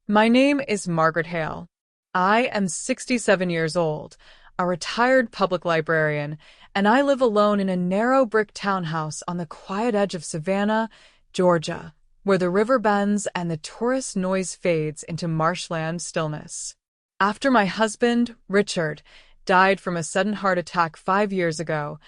My name is Margaret Hale. I am 67 years old, a retired public librarian, and I live alone in a narrow brick townhouse on the quiet edge of Savannah, Georgia, where the river bends and the tourist noise fades into marshland stillness. After my husband, Richard, died from a sudden heart attack 5 years ago,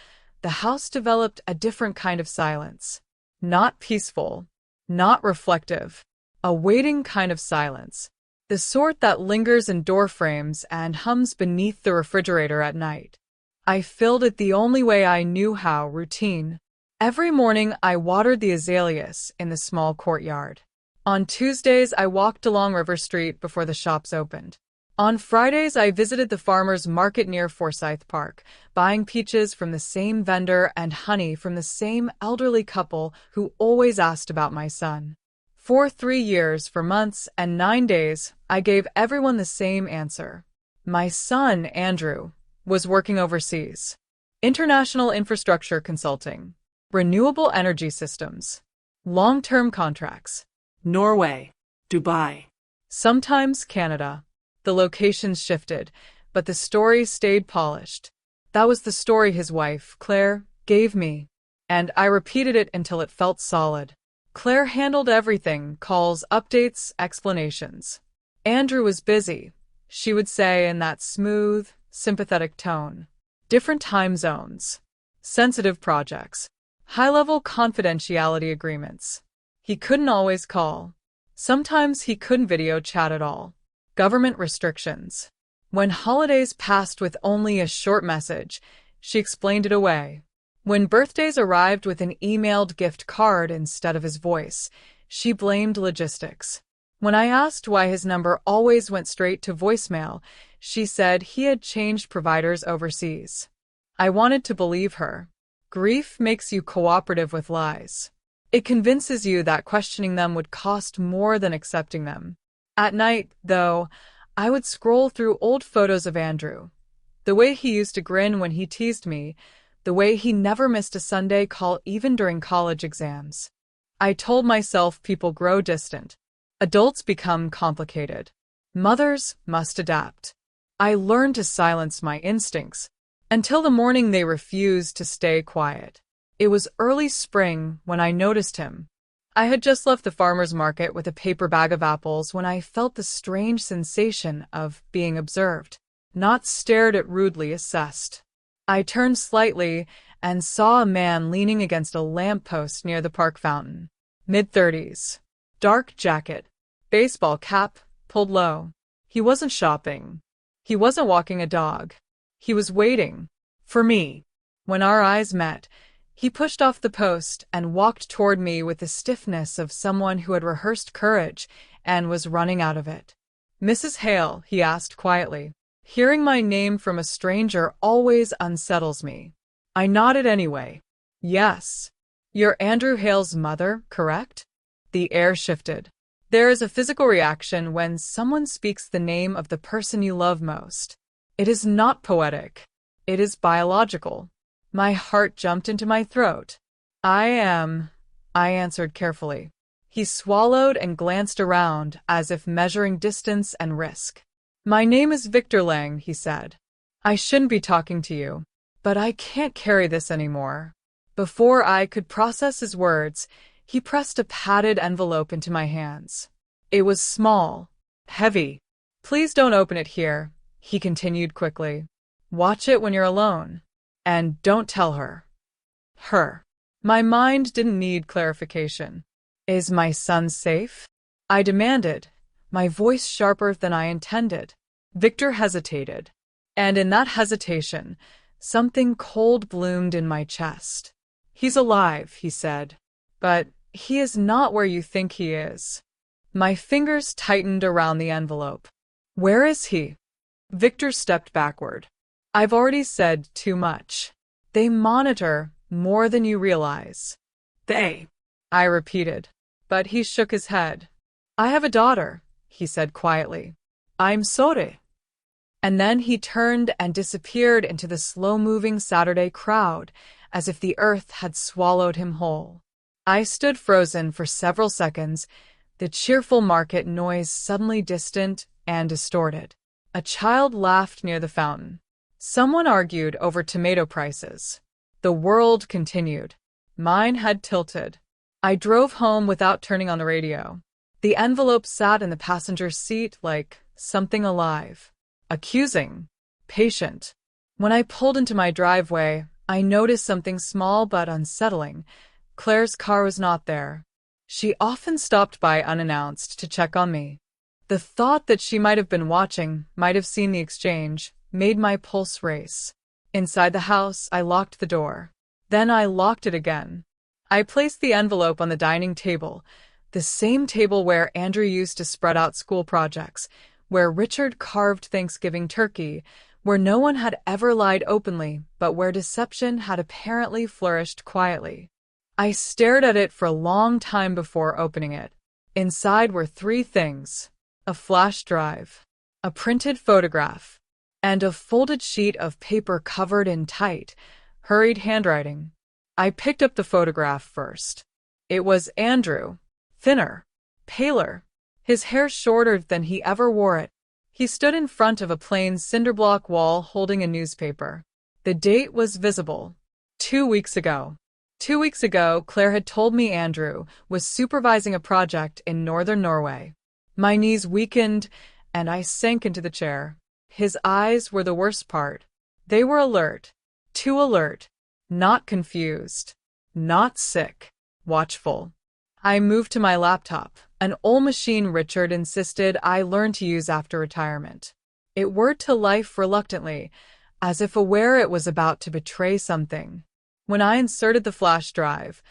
the house developed a different kind of silence. Not peaceful, not reflective, a waiting kind of silence. The sort that lingers in doorframes and hums beneath the refrigerator at night. I filled it the only way I knew how, routine. Every morning I watered the azaleas in the small courtyard. On Tuesdays I walked along River Street before the shops opened. On Fridays I visited the farmer's market near Forsyth Park, buying peaches from the same vendor and honey from the same elderly couple who always asked about my son. For 3 years, for months and 9 days, I gave everyone the same answer. My son, Andrew, was working overseas. International infrastructure consulting. Renewable energy systems. Long-term contracts. Norway, Dubai. Sometimes Canada. The locations shifted, but the story stayed polished. That was the story his wife, Claire, gave me, and I repeated it until it felt solid. Claire handled everything, calls, updates, explanations. Andrew was busy, she would say in that smooth, sympathetic tone. Different time zones. Sensitive projects. High-level confidentiality agreements. He couldn't always call. Sometimes he couldn't video chat at all. Government restrictions. When holidays passed with only a short message, she explained it away. When birthdays arrived with an emailed gift card instead of his voice, she blamed logistics. When I asked why his number always went straight to voicemail, she said he had changed providers overseas. I wanted to believe her. Grief makes you cooperative with lies. It convinces you that questioning them would cost more than accepting them. At night, though, I would scroll through old photos of Andrew. The way he used to grin when he teased me, the way he never missed a Sunday call even during college exams. I told myself people grow distant. Adults become complicated. Mothers must adapt. I learned to silence my instincts, until the morning they refused to stay quiet. It was early spring when I noticed him. I had just left the farmer's market with a paper bag of apples when I felt the strange sensation of being observed, not stared at, rudely assessed. I turned slightly and saw a man leaning against a lamppost near the park fountain. Mid-30s. Dark jacket. Baseball cap, pulled low. He wasn't shopping. He wasn't walking a dog. He was waiting. For me. When our eyes met, he pushed off the post and walked toward me with the stiffness of someone who had rehearsed courage and was running out of it. "Mrs. Hale," he asked quietly. Hearing my name from a stranger always unsettles me. I nodded anyway. "Yes. You're Andrew Hale's mother, correct?" The air shifted. There is a physical reaction when someone speaks the name of the person you love most. It is not poetic. It is biological. My heart jumped into my throat. I answered carefully. He swallowed and glanced around as if measuring distance and risk. "My name is Victor Lang," he said. "I shouldn't be talking to you, but I can't carry this anymore." Before I could process his words, he pressed a padded envelope into my hands. It was small, heavy. "Please don't open it here," he continued quickly. "Watch it when you're alone. And don't tell her." Her. My mind didn't need clarification. "Is my son safe?" I demanded, my voice sharper than I intended. Victor hesitated. And in that hesitation, something cold bloomed in my chest. "He's alive," he said. "But he is not where you think he is." My fingers tightened around the envelope. "Where is he?" Victor stepped backward. "I've already said too much. They monitor more than you realize." "They," I repeated. But he shook his head. "I have a daughter," he said quietly. "I'm sorry." And then he turned and disappeared into the slow-moving Saturday crowd, as if the earth had swallowed him whole. I stood frozen for several seconds, The cheerful market noise suddenly distant and distorted. A child laughed near the fountain. Someone argued over tomato prices. The world continued. Mine had tilted. I drove home without turning on the radio. The envelope sat in the passenger seat like something alive. Accusing. Patient. When I pulled into my driveway, I noticed something small but unsettling. Claire's car was not there. She often stopped by unannounced to check on me. The thought that she might have been watching, might have seen the exchange, made my pulse race. Inside the house, I locked the door. Then I locked it again. I placed the envelope on the dining table, the same table where Andrew used to spread out school projects, where Richard carved Thanksgiving turkey, where no one had ever lied openly, but where deception had apparently flourished quietly. I stared at it for a long time before opening it. Inside were three things: a flash drive, a printed photograph, and a folded sheet of paper covered in tight, hurried handwriting. I picked up the photograph first. It was Andrew, thinner, paler, his hair shorter than he ever wore it. He stood in front of a plain cinderblock wall holding a newspaper. The date was visible. 2 weeks ago. 2 weeks ago, Claire had told me Andrew was supervising a project in northern Norway. My knees weakened, and I sank into the chair. His eyes were the worst part. They were alert. Too alert. Not confused. Not sick. Watchful. I moved to my laptop, an old machine Richard insisted I learn to use after retirement. It whirred to life reluctantly, as if aware it was about to betray something. When I inserted the flash drive,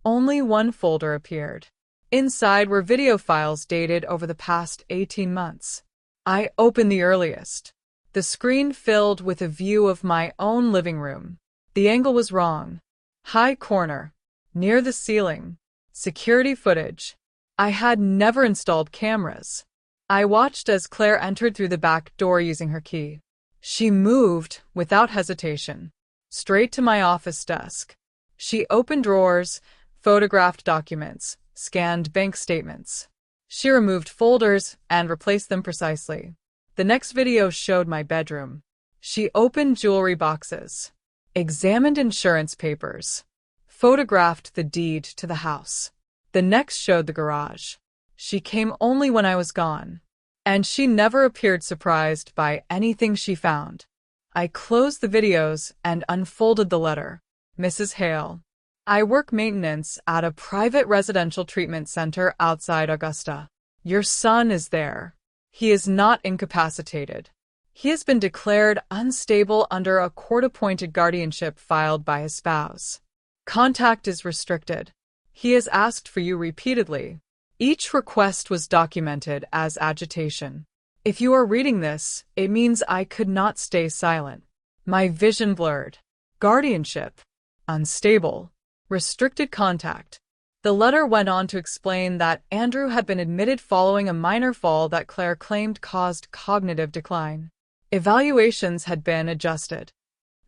only one folder appeared. Inside were video files dated over the past 18 months. I opened the earliest. The screen filled with a view of my own living room. The angle was wrong. High corner. Near the ceiling. Security footage. I had never installed cameras. I watched as Claire entered through the back door using her key. She moved, without hesitation, straight to my office desk. She opened drawers, photographed documents, scanned bank statements. She removed folders and replaced them precisely. The next video showed my bedroom. She opened jewelry boxes, examined insurance papers, photographed the deed to the house. The next showed the garage. She came only when I was gone, and she never appeared surprised by anything she found. I closed the videos and unfolded the letter. Mrs. Hale. I work maintenance at a private residential treatment center outside Augusta. Your son is there. He is not incapacitated. He has been declared unstable under a court-appointed guardianship filed by his spouse. Contact is restricted. He has asked for you repeatedly. Each request was documented as agitation. If you are reading this, it means I could not stay silent. My vision blurred. Guardianship. Unstable. Restricted contact. The letter went on to explain that Andrew had been admitted following a minor fall that Claire claimed caused cognitive decline. Evaluations had been adjusted.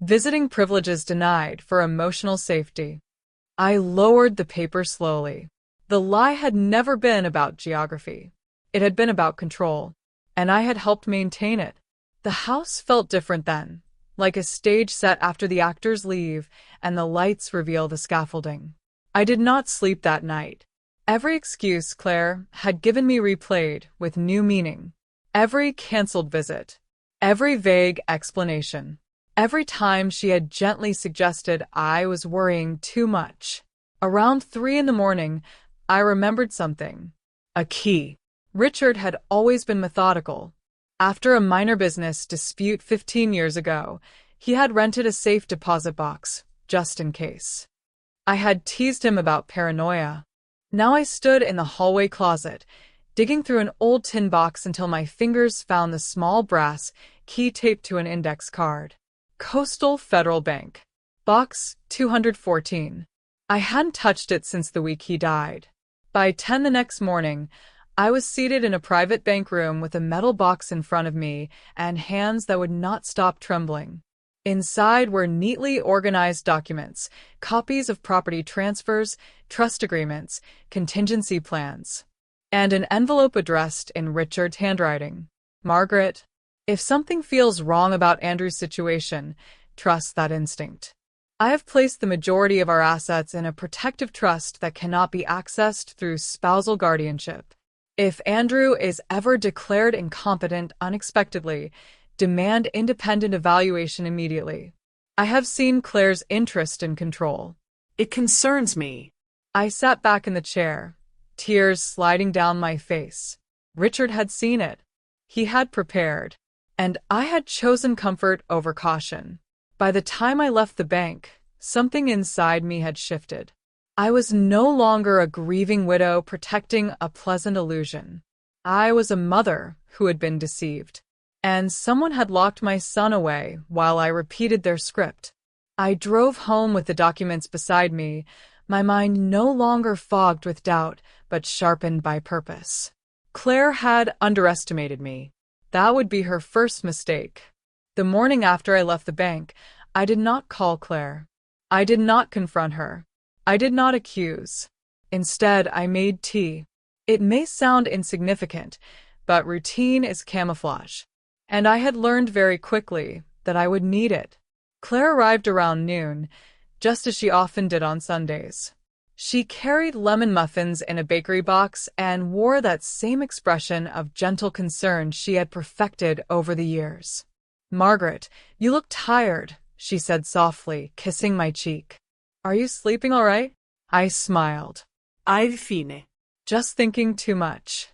Visiting privileges denied for emotional safety. I lowered the paper slowly. The lie had never been about geography. It had been about control, and I had helped maintain it. The house felt different then, like a stage set after the actors leave and the lights reveal the scaffolding. I did not sleep that night. Every excuse Claire had given me replayed with new meaning. Every canceled visit. Every vague explanation. Every time she had gently suggested I was worrying too much. Around 3 in the morning, I remembered something. A key. Richard had always been methodical. After a minor business dispute 15 years ago, he had rented a safe deposit box, just in case. I had teased him about paranoia. Now I stood in the hallway closet, digging through an old tin box until my fingers found the small brass key taped to an index card. Coastal Federal Bank. Box 214. I hadn't touched it since the week he died. By 10 the next morning, I was seated in a private bank room with a metal box in front of me and hands that would not stop trembling. Inside were neatly organized documents, copies of property transfers, trust agreements, contingency plans. and an envelope addressed in Richard's handwriting. Margaret, if something feels wrong about Andrew's situation, trust that instinct. I have placed the majority of our assets in a protective trust that cannot be accessed through spousal guardianship. If Andrew is ever declared incompetent unexpectedly, demand independent evaluation immediately. I have seen Claire's interest in control. It concerns me. I sat back in the chair, tears sliding down my face. Richard had seen it. He had prepared. And I had chosen comfort over caution. By the time I left the bank, something inside me had shifted. I was no longer a grieving widow protecting a pleasant illusion. I was a mother who had been deceived. And someone had locked my son away while I repeated their script. I drove home with the documents beside me, my mind no longer fogged with doubt, but sharpened by purpose. Claire had underestimated me. That would be her first mistake. The morning after I left the bank, I did not call Claire. I did not confront her. I did not accuse. Instead, I made tea. It may sound insignificant, but routine is camouflage. And I had learned very quickly that I would need it. Claire arrived around noon, just as she often did on Sundays. She carried lemon muffins in a bakery box and wore that same expression of gentle concern she had perfected over the years. "Margaret, you look tired," she said softly, kissing my cheek. "Are you sleeping all right?" I smiled. I've fine. "Just thinking too much."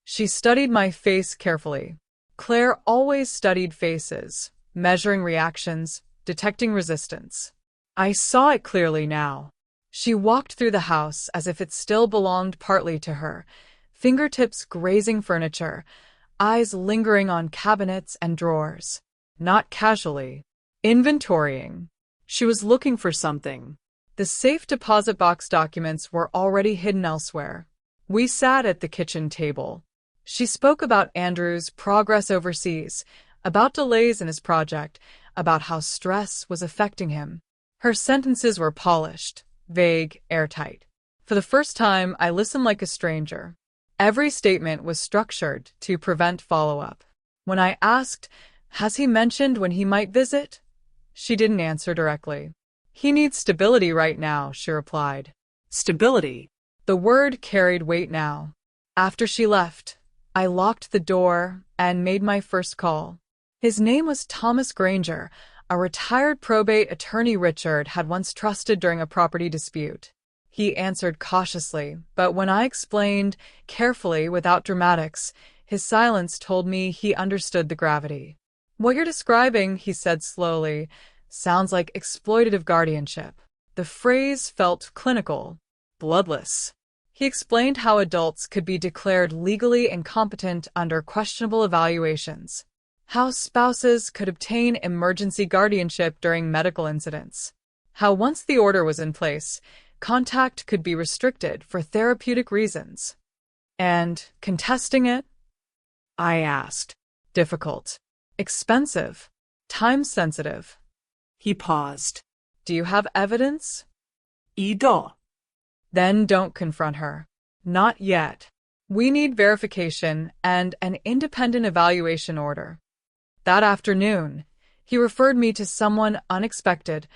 She studied my face carefully. Claire always studied faces, measuring reactions, detecting resistance. I saw it clearly now. She walked through the house as if it still belonged partly to her, fingertips grazing furniture, eyes lingering on cabinets and drawers. Not casually. Inventorying. She was looking for something. The safe deposit box documents were already hidden elsewhere. We sat at the kitchen table. She spoke about Andrew's progress overseas, about delays in his project, about how stress was affecting him. Her sentences were polished, vague, airtight. For the first time, I listened like a stranger. Every statement was structured to prevent follow-up. When I asked, "Has he mentioned when he might visit?" she didn't answer directly. "He needs stability right now," she replied. Stability. The word carried weight now. After she left, I locked the door and made my first call. His name was Thomas Granger, a retired probate attorney Richard had once trusted during a property dispute. He answered cautiously, but when I explained, carefully, without dramatics, his silence told me he understood the gravity. "What you're describing," he said slowly, "sounds like exploitative guardianship." The phrase felt clinical, bloodless. He explained how adults could be declared legally incompetent under questionable evaluations, how spouses could obtain emergency guardianship during medical incidents, how once the order was in place, contact could be restricted for therapeutic reasons. And contesting it? I asked. Difficult. Expensive. Time-sensitive. He paused. "Do you have evidence?" I do. "Then don't confront her. Not yet. We need verification and an independent evaluation order." That afternoon, he referred me to someone unexpected,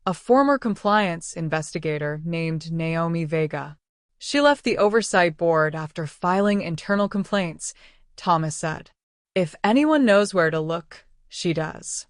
a former compliance investigator named Naomi Vega. "She left the oversight board after filing internal complaints," Thomas said. "If anyone knows where to look, she does."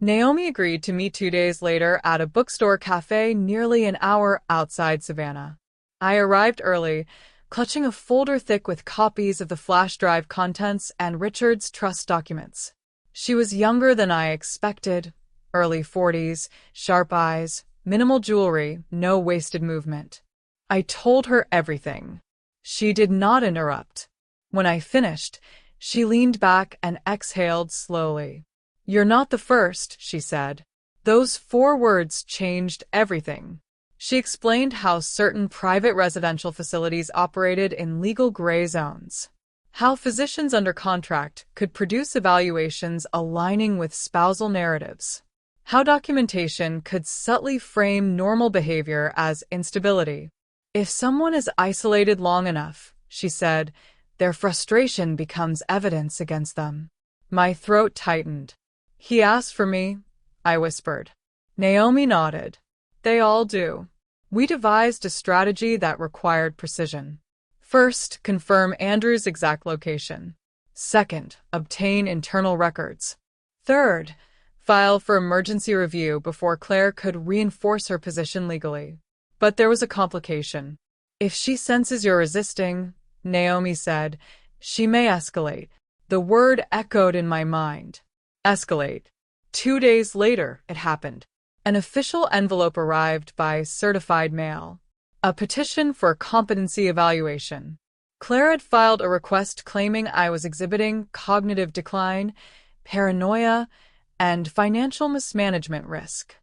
Naomi agreed to meet 2 days later at a bookstore cafe nearly an hour outside Savannah. I arrived early, clutching a folder thick with copies of the flash drive contents and Richard's trust documents. She was younger than I expected, early 40s, sharp eyes, minimal jewelry, no wasted movement. I told her everything. She did not interrupt. When I finished, she leaned back and exhaled slowly. "You're not the first," she said. Those 4 words changed everything. She explained how certain private residential facilities operated in legal gray zones, how physicians under contract could produce evaluations aligning with spousal narratives, how documentation could subtly frame normal behavior as instability. If someone is isolated long enough, she said. Their frustration becomes evidence against them. My throat tightened. He asked for me, I whispered. Naomi nodded. They all do. We devised a strategy that required precision. First, confirm Andrew's exact location. Second, obtain internal records. Third, file for emergency review before Claire could reinforce her position legally. But there was a complication. If she senses you're resisting, Naomi said, she may escalate. The word echoed in my mind. Escalate. 2 days later, it happened. An official envelope arrived by certified mail. A petition for competency evaluation. Claire had filed a request claiming I was exhibiting cognitive decline, paranoia, and financial mismanagement risk.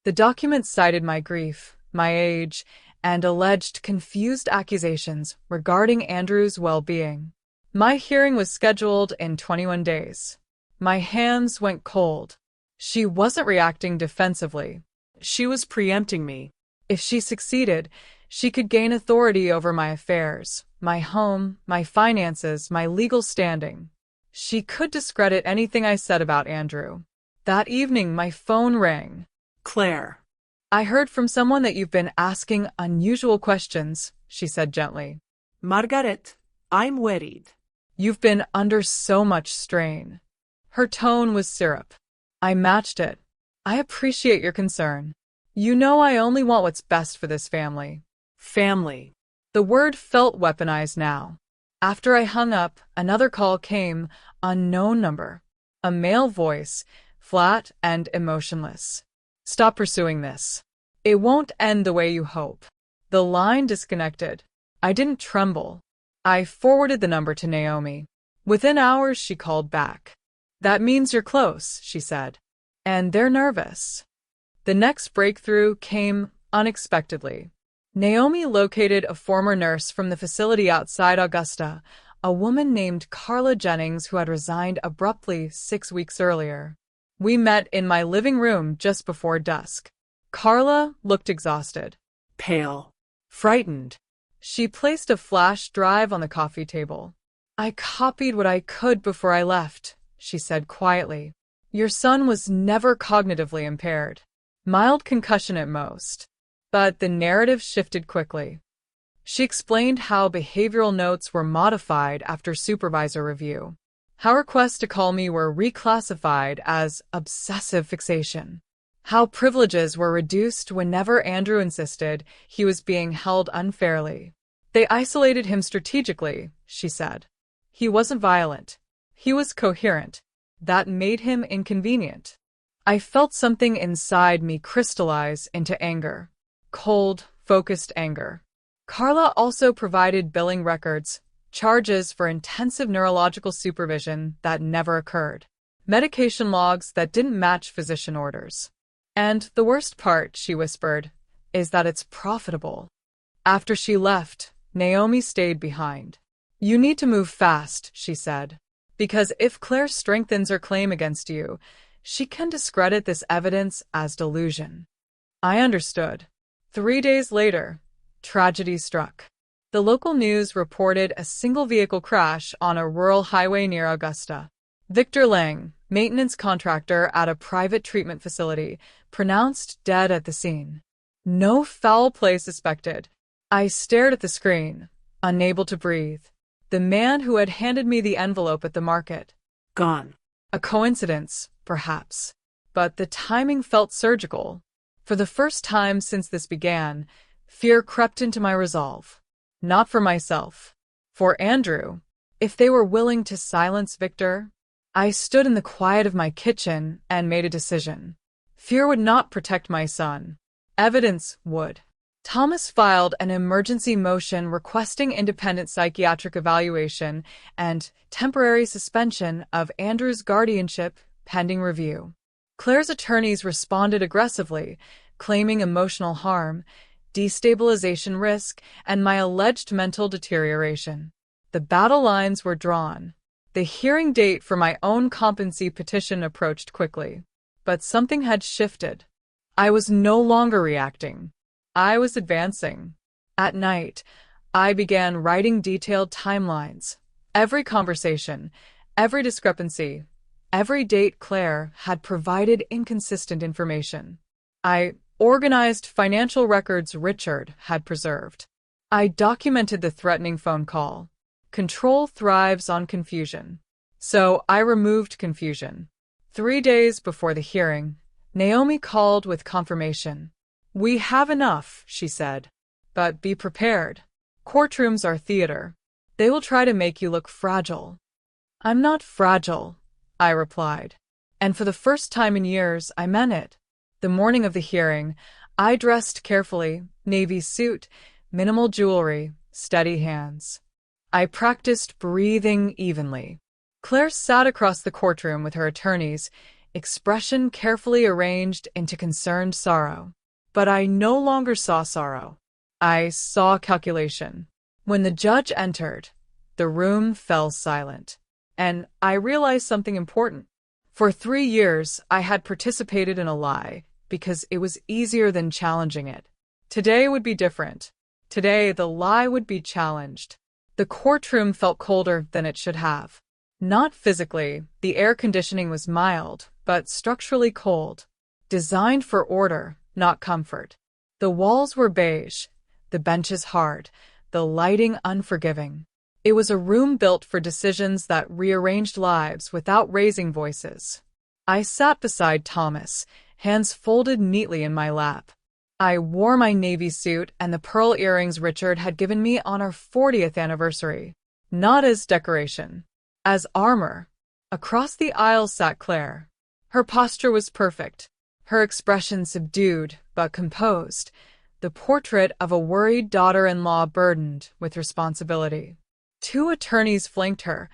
The document cited my grief, my age, and alleged confused accusations regarding Andrew's well-being. My hearing was scheduled in 21 days. My hands went cold. She wasn't reacting defensively. She was preempting me. If she succeeded, she could gain authority over my affairs, my home, my finances, my legal standing. She could discredit anything I said about Andrew. That evening, my phone rang. Claire. I heard from someone that you've been asking unusual questions, she said gently. Margaret, I'm worried. You've been under so much strain. Her tone was syrup. I matched it. I appreciate your concern. You know I only want what's best for this family. Family. The word felt weaponized now. After I hung up, another call came, unknown number. A male voice, flat and emotionless. Stop pursuing this. It won't end the way you hope. The line disconnected. I didn't tremble. I forwarded the number to Naomi. Within hours, she called back. That means you're close, she said. And they're nervous. The next breakthrough came unexpectedly. Naomi located a former nurse from the facility outside Augusta, a woman named Carla Jennings who had resigned abruptly 6 weeks earlier. We met in my living room just before dusk. Carla looked exhausted. Pale. Frightened. She placed a flash drive on the coffee table. I copied what I could before I left, she said quietly. Your son was never cognitively impaired. Mild concussion at most. But the narrative shifted quickly. She explained how behavioral notes were modified after supervisor review, how requests to call me were reclassified as obsessive fixation, how privileges were reduced whenever Andrew insisted he was being held unfairly. They isolated him strategically, she said. He wasn't violent. He was coherent. That made him inconvenient. I felt something inside me crystallize into anger. Cold, focused anger. Carla also provided billing records, charges for intensive neurological supervision that never occurred, medication logs that didn't match physician orders. And the worst part, she whispered, is that it's profitable. After she left, Naomi stayed behind. You need to move fast, she said, because if Claire strengthens her claim against you, she can discredit this evidence as delusion. I understood. 3 days later, tragedy struck. The local news reported a single-vehicle crash on a rural highway near Augusta. Victor Lang, maintenance contractor at a private treatment facility, pronounced dead at the scene. No foul play suspected. I stared at the screen, unable to breathe. The man who had handed me the envelope at the market. Gone. A coincidence, perhaps. But the timing felt surgical. For the first time since this began, fear crept into my resolve. Not for myself. For Andrew. If they were willing to silence Victor, I stood in the quiet of my kitchen and made a decision. Fear would not protect my son. Evidence would. Thomas filed an emergency motion requesting independent psychiatric evaluation and temporary suspension of Andrew's guardianship pending review. Claire's attorneys responded aggressively, claiming emotional harm, destabilization risk, and my alleged mental deterioration. The battle lines were drawn. The hearing date for my own competency petition approached quickly. But something had shifted. I was no longer reacting. I was advancing. At night, I began writing detailed timelines. Every conversation, every discrepancy, every date Claire had provided inconsistent information. I organized financial records Richard had preserved. I documented the threatening phone call. Control thrives on confusion. So I removed confusion. 3 days before the hearing, Naomi called with confirmation. "We have enough," she said. "But be prepared. Courtrooms are theater. They will try to make you look fragile." "I'm not fragile," I replied. And for the first time in years, I meant it. The morning of the hearing, I dressed carefully, navy suit, minimal jewelry, steady hands. I practiced breathing evenly. Claire sat across the courtroom with her attorneys, expression carefully arranged into concerned sorrow. But I no longer saw sorrow. I saw calculation. When the judge entered, the room fell silent. And I realized something important. For 3 years, I had participated in a lie because it was easier than challenging it. Today would be different. Today, the lie would be challenged. The courtroom felt colder than it should have. Not physically, the air conditioning was mild, but structurally cold. Designed for order, not comfort. The walls were beige, the benches hard, the lighting unforgiving. It was a room built for decisions that rearranged lives without raising voices. I sat beside Thomas, hands folded neatly in my lap. I wore my navy suit and the pearl earrings Richard had given me on our 40th anniversary. Not as decoration, as armor. Across the aisle sat Claire. Her posture was perfect, her expression subdued but composed, the portrait of a worried daughter-in-law burdened with responsibility. 2 attorneys flanked her,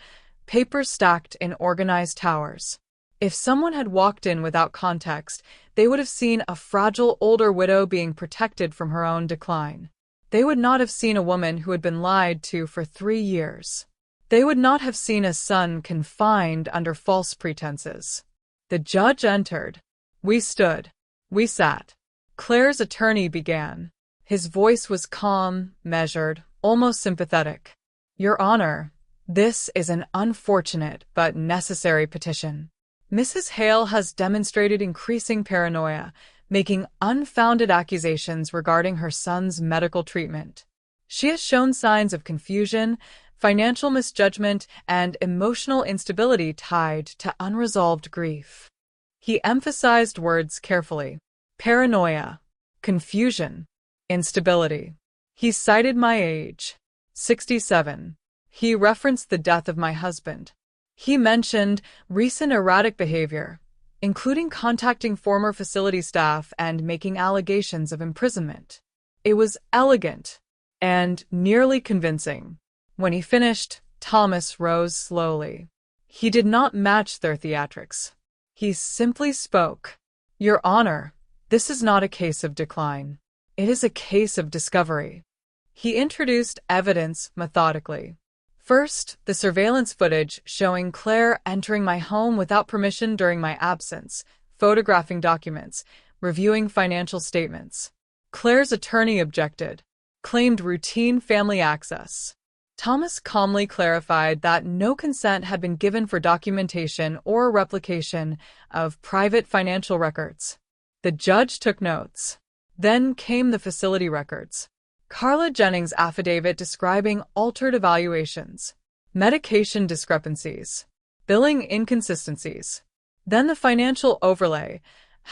papers stacked in organized towers. If someone had walked in without context, they would have seen a fragile older widow being protected from her own decline. They would not have seen a woman who had been lied to for 3 years. They would not have seen a son confined under false pretenses. The judge entered. We stood. We sat. Claire's attorney began. His voice was calm, measured, almost sympathetic. "Your Honor, this is an unfortunate but necessary petition. Mrs. Hale has demonstrated increasing paranoia, making unfounded accusations regarding her son's medical treatment. She has shown signs of confusion, financial misjudgment, and emotional instability tied to unresolved grief." He emphasized words carefully. Paranoia, confusion, instability. He cited my age, 67. He referenced the death of my husband. He mentioned recent erratic behavior, including contacting former facility staff and making allegations of imprisonment. It was elegant and nearly convincing. When he finished, Thomas rose slowly. He did not match their theatrics. He simply spoke. "Your Honor, this is not a case of decline. It is a case of discovery." He introduced evidence methodically. First, the surveillance footage showing Claire entering my home without permission during my absence, photographing documents, reviewing financial statements. Claire's attorney objected, claimed routine family access. Thomas calmly clarified that no consent had been given for documentation or replication of private financial records. The judge took notes. Then came the facility records. Carla Jennings' affidavit describing altered evaluations, medication discrepancies, billing inconsistencies. Then the financial overlay,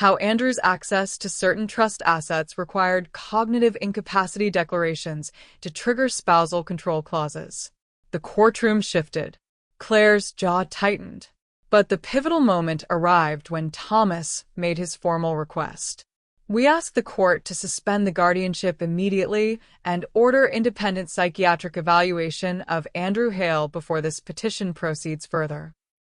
how Andrew's access to certain trust assets required cognitive incapacity declarations to trigger spousal control clauses. The courtroom shifted. Claire's jaw tightened. But the pivotal moment arrived when Thomas made his formal request. "We ask the court to suspend the guardianship immediately and order independent psychiatric evaluation of Andrew Hale before this petition proceeds further."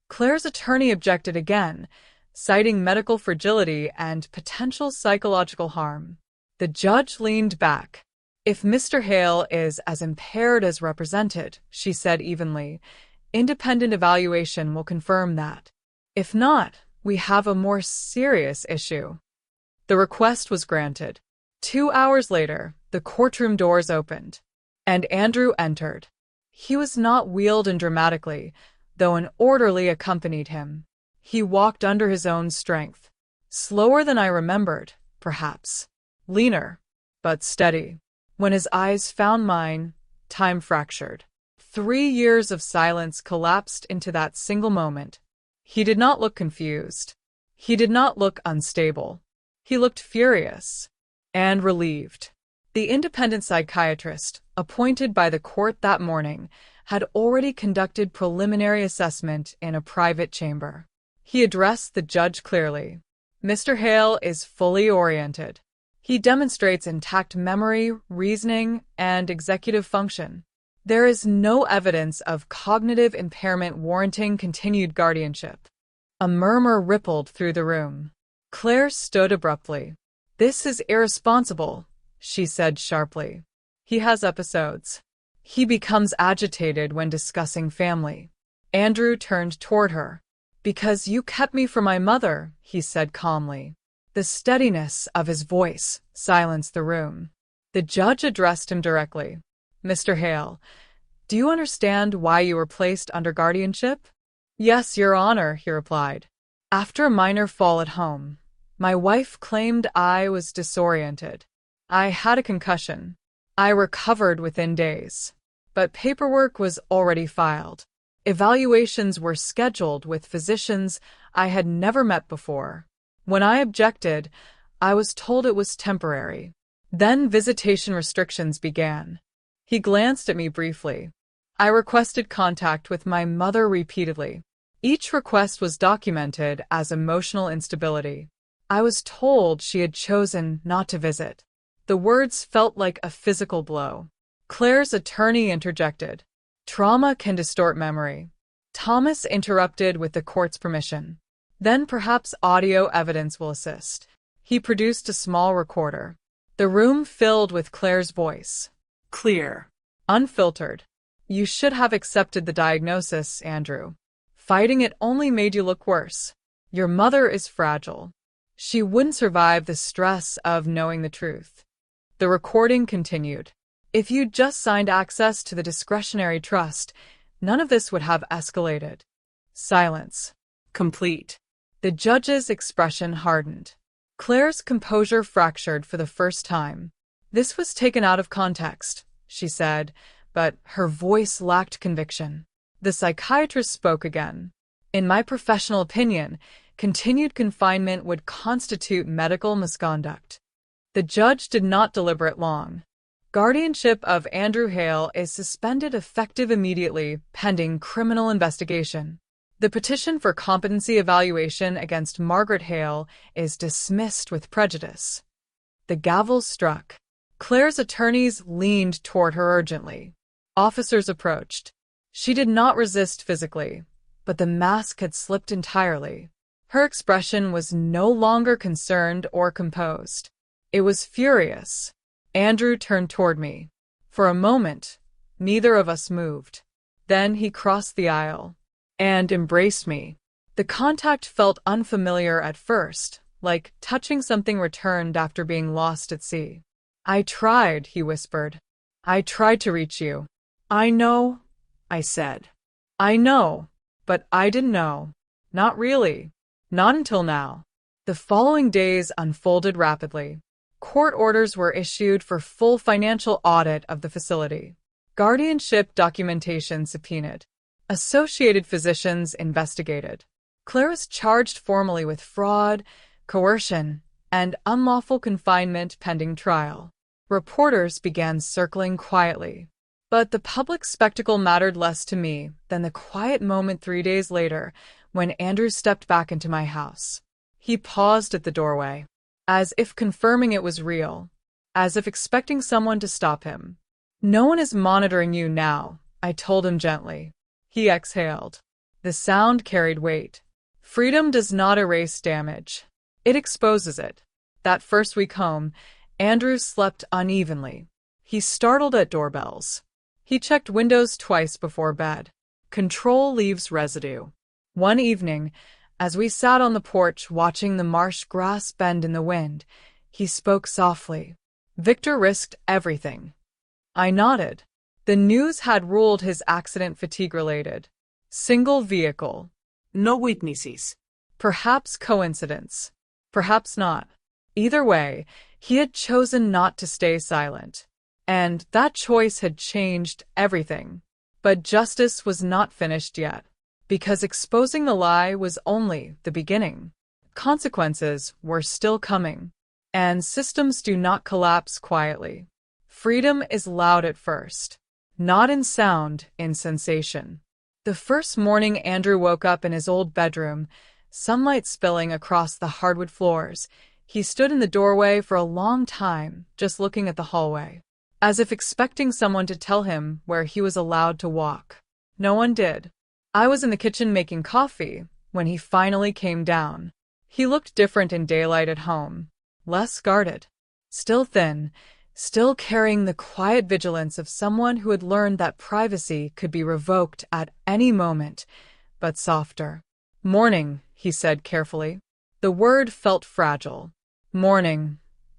Claire's attorney objected again, citing medical fragility and potential psychological harm. The judge leaned back. "If Mr. Hale is as impaired as represented," she said evenly, "independent evaluation will confirm that. If not, we have a more serious issue." The request was granted. 2 hours later, the courtroom doors opened. and Andrew entered. He was not wheeled in dramatically, though an orderly accompanied him. He walked under his own strength. Slower than I remembered, perhaps. Leaner, but steady. When his eyes found mine, time fractured. 3 years of silence collapsed into that single moment. He did not look confused. He did not look unstable. He looked furious and relieved. The independent psychiatrist, appointed by the court that morning, had already conducted preliminary assessment in a private chamber. He addressed the judge clearly. Mr. Hale is fully oriented. He demonstrates intact memory, reasoning, and executive function. There is no evidence of cognitive impairment warranting continued guardianship. A murmur rippled through the room. Claire stood abruptly. "This is irresponsible," she said sharply. "He has episodes. He becomes agitated when discussing family." Andrew turned toward her. "Because you kept me from my mother," he said calmly. The steadiness of his voice silenced the room. The judge addressed him directly. "Mr. Hale, do you understand why you were placed under guardianship?" "Yes, Your Honor," he replied. "After a minor fall at home, my wife claimed I was disoriented. I had a concussion. I recovered within days. But paperwork was already filed. Evaluations were scheduled with physicians I had never met before. When I objected, I was told it was temporary. Then visitation restrictions began." He glanced at me briefly. "I requested contact with my mother repeatedly. Each request was documented as emotional instability. I was told she had chosen not to visit." The words felt like a physical blow. Claire's attorney interjected. "Trauma can distort memory." Thomas interrupted with the court's permission. "Then perhaps audio evidence will assist." He produced a small recorder. The room filled with Claire's voice. Clear. Unfiltered. "You should have accepted the diagnosis, Andrew. Fighting it only made you look worse. Your mother is fragile. She wouldn't survive the stress of knowing the truth." The recording continued. "If you'd just signed access to the discretionary trust, none of this would have escalated." Silence. Complete. The judge's expression hardened. Claire's composure fractured for the first time. "This was taken out of context," she said, but her voice lacked conviction. The psychiatrist spoke again. "In my professional opinion, continued confinement would constitute medical misconduct." The judge did not deliberate long. "Guardianship of Andrew Hale is suspended effective immediately, pending criminal investigation. The petition for competency evaluation against Margaret Hale is dismissed with prejudice." The gavel struck. Claire's attorneys leaned toward her urgently. Officers approached. She did not resist physically, but the mask had slipped entirely. Her expression was no longer concerned or composed. It was furious. Andrew turned toward me. For a moment, neither of us moved. Then he crossed the aisle and embraced me. The contact felt unfamiliar at first, like touching something returned after being lost at sea. "I tried," he whispered. "I tried to reach you." "I know," I said. "I know, but I didn't know. Not really. Not until now." The following days unfolded rapidly. Court orders were issued for full financial audit of the facility. Guardianship documentation subpoenaed. Associated physicians investigated. Claire was charged formally with fraud, coercion, and unlawful confinement pending trial. Reporters began circling quietly. But the public spectacle mattered less to me than the quiet moment 3 days later when Andrew stepped back into my house. He paused at the doorway, as if confirming it was real, as if expecting someone to stop him. "No one is monitoring you now," I told him gently. He exhaled. The sound carried weight. "Freedom does not erase damage. It exposes it." That first week home, Andrew slept unevenly. He startled at doorbells. He checked windows twice before bed. Control leaves residue. One evening, as we sat on the porch watching the marsh grass bend in the wind, he spoke softly. "Victor risked everything." I nodded. The news had ruled his accident fatigue-related. Single vehicle. No witnesses. Perhaps coincidence. Perhaps not. Either way, he had chosen not to stay silent. And that choice had changed everything. But justice was not finished yet, because exposing the lie was only the beginning. Consequences were still coming. And systems do not collapse quietly. Freedom is loud at first. Not in sound, in sensation. The first morning Andrew woke up in his old bedroom, sunlight spilling across the hardwood floors. He stood in the doorway for a long time, just looking at the hallway, as if expecting someone to tell him where he was allowed to walk. No one did. I was in the kitchen making coffee when he finally came down. He looked different in daylight at home, less guarded, still thin, still carrying the quiet vigilance of someone who had learned that privacy could be revoked at any moment, but softer. "Morning," he said carefully. The word felt fragile. "Morning,"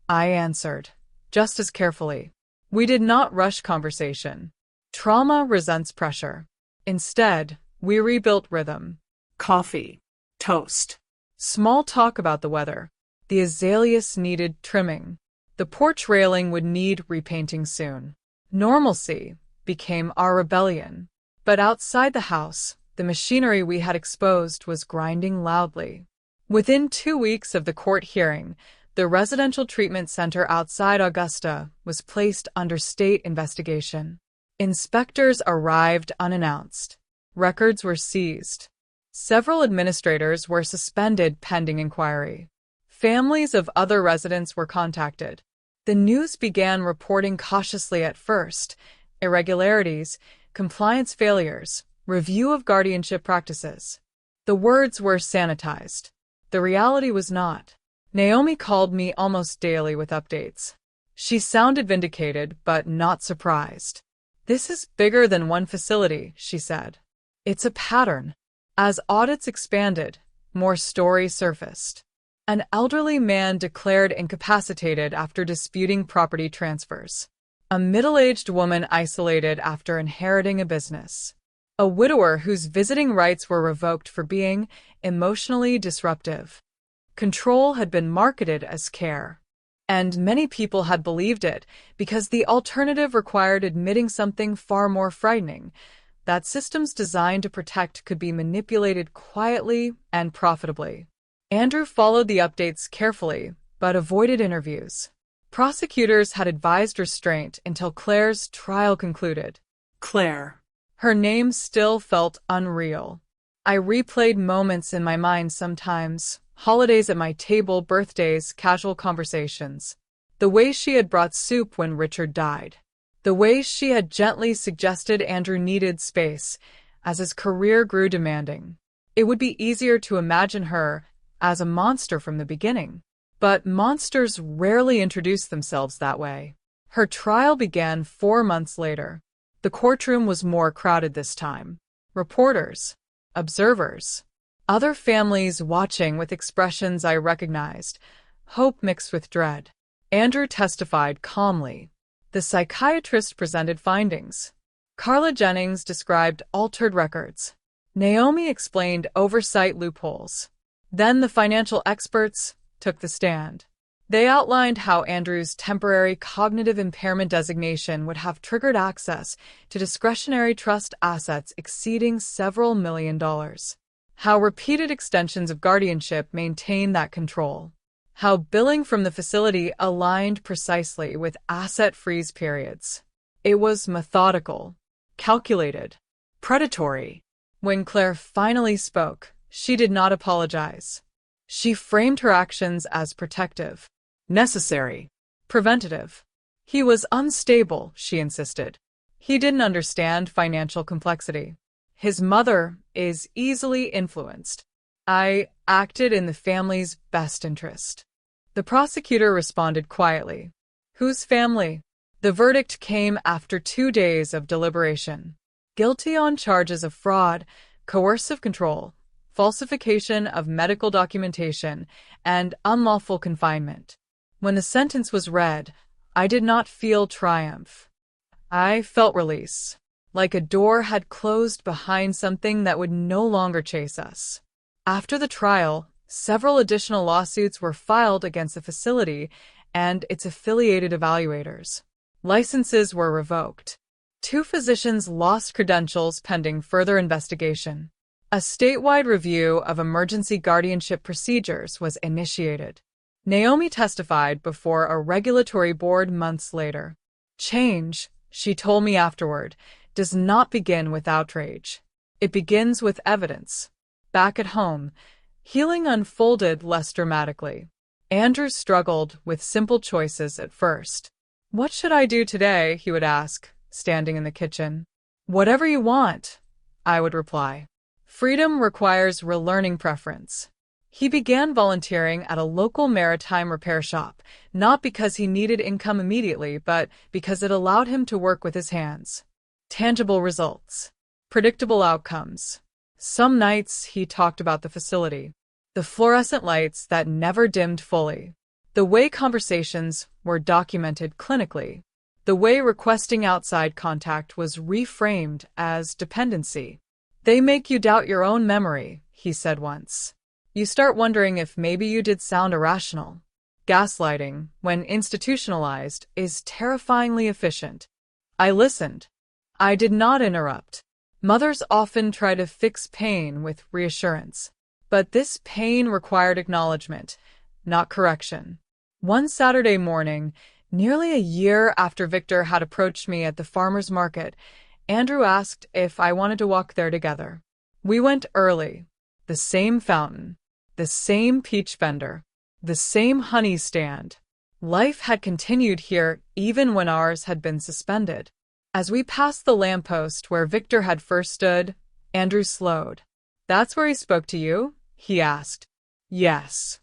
I answered, just as carefully. We did not rush conversation. Trauma resents pressure. Instead, we rebuilt rhythm. Coffee. Toast. Small talk about the weather. The azaleas needed trimming. The porch railing would need repainting soon. Normalcy became our rebellion. But outside the house, the machinery we had exposed was grinding loudly. Within 2 weeks of the court hearing, the residential treatment center outside Augusta was placed under state investigation. Inspectors arrived unannounced. Records were seized. Several administrators were suspended pending inquiry. Families of other residents were contacted. The news began reporting cautiously at first: irregularities, compliance failures, review of guardianship practices. The words were sanitized. The reality was not. Naomi called me almost daily with updates. She sounded vindicated, but not surprised. "This is bigger than one facility," she said. "It's a pattern." As audits expanded, more stories surfaced. An elderly man declared incapacitated after disputing property transfers. A middle-aged woman isolated after inheriting a business. A widower whose visiting rights were revoked for being emotionally disruptive. Control had been marketed as care. And many people had believed it because the alternative required admitting something far more frightening: that systems designed to protect could be manipulated quietly and profitably. Andrew followed the updates carefully, but avoided interviews. Prosecutors had advised restraint until Claire's trial concluded. Claire. Her name still felt unreal. I replayed moments in my mind sometimes: holidays at my table, birthdays, casual conversations. The way she had brought soup when Richard died. The way she had gently suggested Andrew needed space as his career grew demanding. It would be easier to imagine her as a monster from the beginning. But monsters rarely introduce themselves that way. Her trial began 4 months later. The courtroom was more crowded this time. Reporters, observers, other families watching with expressions I recognized, hope mixed with dread. Andrew testified calmly. The psychiatrist presented findings. Carla Jennings described altered records. Naomi explained oversight loopholes. Then the financial experts took the stand. They outlined how Andrew's temporary cognitive impairment designation would have triggered access to discretionary trust assets exceeding several $1 million. How repeated extensions of guardianship maintained that control. How billing from the facility aligned precisely with asset freeze periods. It was methodical, calculated, predatory. When Claire finally spoke, she did not apologize. She framed her actions as protective, necessary, preventative. He was unstable, she insisted. He didn't understand financial complexity. His mother is easily influenced. I acted in the family's best interest. The prosecutor responded quietly. Whose family? The verdict came after 2 days of deliberation. Guilty on charges of fraud, coercive control, falsification of medical documentation, and unlawful confinement. When the sentence was read, I did not feel triumph. I felt release, like a door had closed behind something that would no longer chase us. After the trial, several additional lawsuits were filed against the facility and its affiliated evaluators. Licenses were revoked. Two physicians lost credentials pending further investigation. A statewide review of emergency guardianship procedures was initiated. Naomi testified before a regulatory board months later. Change, she told me afterward, does not begin with outrage. It begins with evidence. Back at home, healing unfolded less dramatically. Andrew struggled with simple choices at first. "What should I do today?" he would ask, standing in the kitchen. "Whatever you want," I would reply. Freedom requires relearning preference. He began volunteering at a local maritime repair shop, not because he needed income immediately, but because it allowed him to work with his hands. Tangible results. Predictable outcomes. Some nights he talked about the facility. The fluorescent lights that never dimmed fully. The way conversations were documented clinically. The way requesting outside contact was reframed as dependency. "They make you doubt your own memory," he said once. "You start wondering if maybe you did sound irrational." Gaslighting, when institutionalized, is terrifyingly efficient. I listened. I did not interrupt. Mothers often try to fix pain with reassurance. But this pain required acknowledgement, not correction. One Saturday morning, nearly a year after Victor had approached me at the farmer's market, Andrew asked if I wanted to walk there together. We went early. The same fountain. The same peach vendor. The same honey stand. Life had continued here even when ours had been suspended. As we passed the lamppost where Victor had first stood, Andrew slowed. "That's where he spoke to you?" he asked. "Yes."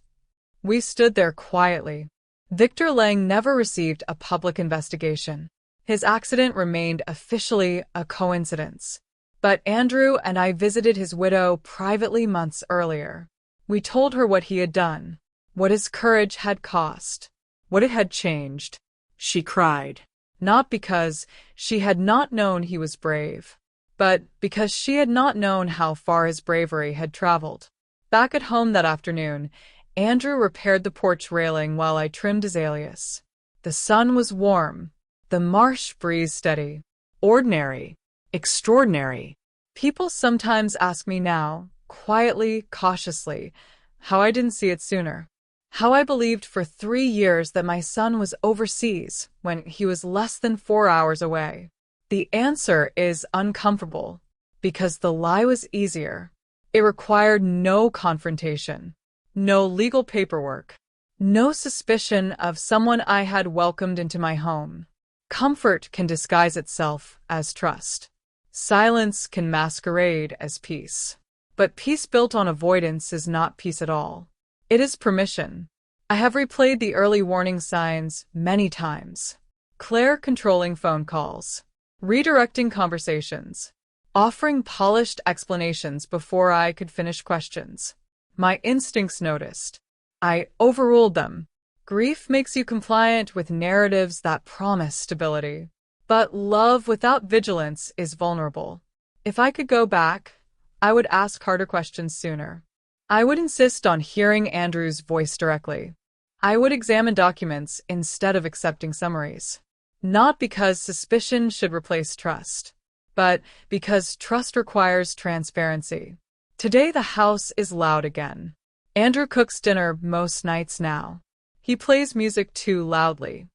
We stood there quietly. Victor Lang never received a public investigation. His accident remained officially a coincidence. But Andrew and I visited his widow privately months earlier. We told her what he had done, what his courage had cost, what it had changed. She cried. Not because she had not known he was brave, but because she had not known how far his bravery had traveled. Back at home that afternoon, Andrew repaired the porch railing while I trimmed azaleas. The sun was warm, the marsh breeze steady. Ordinary. Extraordinary. People sometimes ask me now, quietly, cautiously, how I didn't see it sooner. How I believed for 3 years that my son was overseas when he was less than 4 hours away. The answer is uncomfortable, because the lie was easier. It required no confrontation, no legal paperwork, no suspicion of someone I had welcomed into my home. Comfort can disguise itself as trust. Silence can masquerade as peace. But peace built on avoidance is not peace at all. It is permission. I have replayed the early warning signs many times. Claire controlling phone calls, redirecting conversations, offering polished explanations before I could finish questions. My instincts noticed. I overruled them. Grief makes you compliant with narratives that promise stability. But love without vigilance is vulnerable. If I could go back, I would ask harder questions sooner. I would insist on hearing Andrew's voice directly. I would examine documents instead of accepting summaries. Not because suspicion should replace trust, but because trust requires transparency. Today the house is loud again. Andrew cooks dinner most nights now. He plays music too loudly.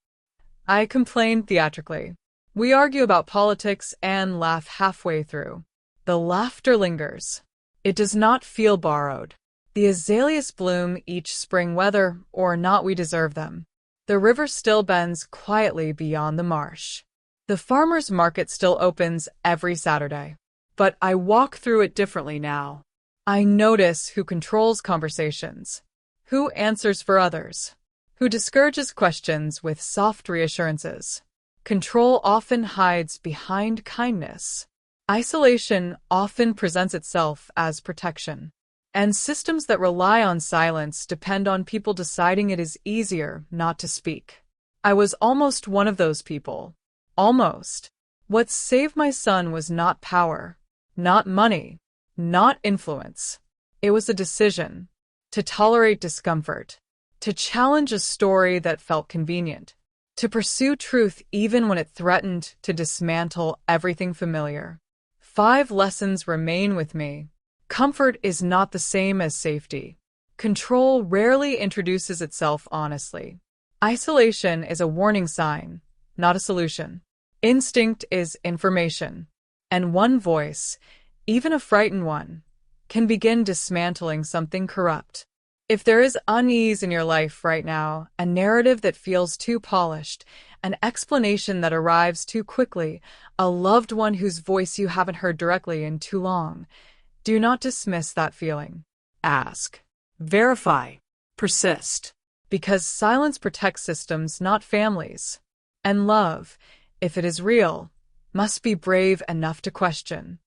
I complain theatrically. We argue about politics and laugh halfway through. The laughter lingers. It does not feel borrowed. The azaleas bloom each spring, whether or not we deserve them. The river still bends quietly beyond the marsh. The farmer's market still opens every Saturday. But I walk through it differently now. I notice who controls conversations, who answers for others, who discourages questions with soft reassurances. Control often hides behind kindness. Isolation often presents itself as protection. And systems that rely on silence depend on people deciding it is easier not to speak. I was almost one of those people. Almost. What saved my son was not power, not money, not influence. It was a decision to tolerate discomfort, to challenge a story that felt convenient, to pursue truth even when it threatened to dismantle everything familiar. 5 lessons remain with me. Comfort is not the same as safety. Control rarely introduces itself honestly. Isolation is a warning sign, not a solution. Instinct is information. And one voice, even a frightened one, can begin dismantling something corrupt. If there is unease in your life right now, a narrative that feels too polished, an explanation that arrives too quickly, a loved one whose voice you haven't heard directly in too long, do not dismiss that feeling. Ask. Verify. Persist. Because silence protects systems, not families. And love, if it is real, must be brave enough to question.